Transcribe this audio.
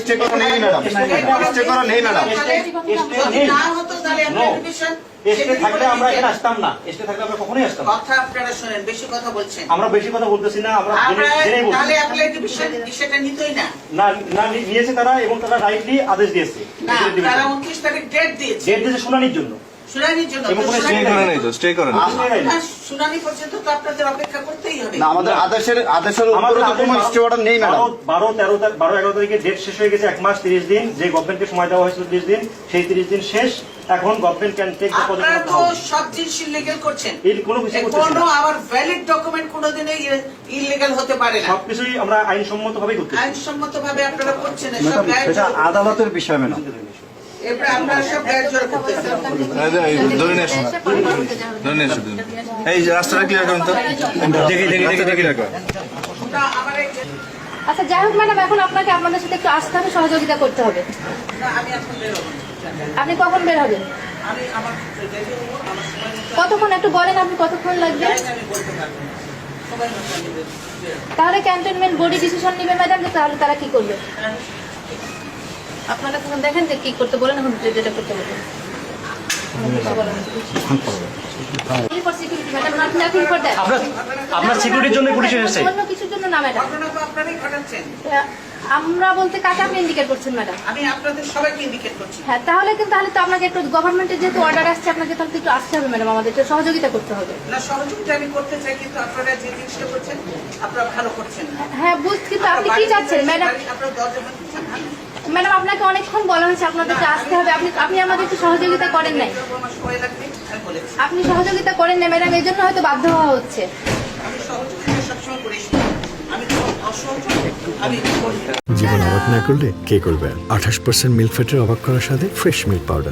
Stay করা নেই madam, stay করা নেই ম্যাডাম। এসে থাকলে আমরা এখানে আসতাম না, এসে থাকলে আমরা কখনোই আসতাম না। কথা আপনারা শুনেন, বেশি কথা বলছেন। আমরা বেশি কথা বলতেছি না, আমরা জেনেই বলছি। তাহলে অ্যাপ্লাই বিষয়টা নিতই না। না নিয়েছে তারা, এবং তারা রাইটলি আদেশ দিয়েছে। না, তারা 29 তারিখ ডেট দিয়েছে। ডেট দিয়েছে শুনানির জন্য। শুনানির জন্য। এবং কোনো স্টে করা নেই তো, স্টে করা নেই। শুনানি পর্যন্ত তো আপনাদের অপেক্ষা করতেই হবে। না, আমাদের আদেশের উপরে তো কোনো স্টে অর্ডার নেই ম্যাডাম। 12-13 তারিখে ডেট শেষ হয়ে গেছে, 1 মাস 30 দিন। যে গভর্নমেন্টকে সময় দেওয়া হয়েছিল 30 দিন, সেই 30 দিন শেষ। এখন government can take the position আপনারা অফ তো সব জিনিস ইলিগাল করছেন। এই কোনো কিছু করতেছি কোনো না। আবার ভ্যালিড ডকুমেন্ট কোনোদিনই ইলিগাল হতে পারে না। সবকিছুই আমরা আইনসম্মতভাবেই করতেছি। আইনসম্মতভাবে আপনারা করছেন না, সব ম্যাডাম, গায়ের সেটা জোর। আদালতের বিষয় ম্যাডাম। এরপরে আপনারা সব গায়ের জোর করতেছেন। ধরে নিয়ে আসুন, ধরে নিয়ে আসুন। এই যে রাস্তাটা ক্লিয়ার করুন তো, দেখি ক্লিয়ার করুন। না, আমার এই আচ্ছা যাই হোক ম্যাডাম, এখন আপনাকে আপনাদের সাথে একটু আসতে হবে, সহযোগিতা করতে হবে। না, আমি এখন বের হবো না। আপনি কখন বের হবেন? আমি আমার রেডি হবো, আমার সময় মতো কতক্ষণ একটু বলেন, আপনি কতক্ষণ লাগবে? আমি বলতে পারবো না। সময় মতো আমি বের হবো। তাহলে ক্যান্টনমেন্ট বডি ডিসিশন নিবে ম্যাডাম, যে তাহলে তারা কি করবে? আপনারা তখন দেখেন যে কি করতে বলেন, এখন যেটা করতে বলেন। আপনার সিকিউরিটির জন্য পুলিশ এসেছে। অন্য কিছুর জন্য না ম্যাডাম। ঘটনা তো আপনারাই ঘটাচ্ছেন। আমরা বলতে কাকে আপনি ইন্ডিকেট করছেন ম্যাডাম? আমি আপনাদের সবাইকে ইন্ডিকেট করছি। হ্যাঁ, তাহলে তো আপনাকে একটু গভর্নমেন্টের যেহেতু অর্ডার আসছে, আপনাকে তাহলে একটু আসতে হবে ম্যাডাম, আমাদের একটু সহযোগিতা করতে হবে। না, সহযোগিতা আমি করতে চাই, কিন্তু আপনারা যে জিনিসটা করছেন আপনারা ভালো করছেন না। হ্যাঁ বুঝছি, কিন্তু আপনি কি চাচ্ছেন ম্যাডাম? আপনারা দরজা ভাঙতে চান না? ম্যাডাম আপনাকে অনেকক্ষণ বলা হয়েছে আপনাদেরকে আসতে হবে, আপনি আমাদের একটু সহযোগিতা করেন নাই। আমার সময় লাগবে, আমি বলেছি। আপনি সহযোগিতা করেন না ম্যাডাম, এই জন্য হয়তো বাধ্য হওয়া হচ্ছে। আমি সহযোগিতা সবসময় করি, আমি তো অসহযোগ আমি করি না। জীবন অবাক না করলে কে করবে? 28% মিল্ক ফ্যাটের অবাক করার সাথে ফ্রেশ মিল্ক পাউডার।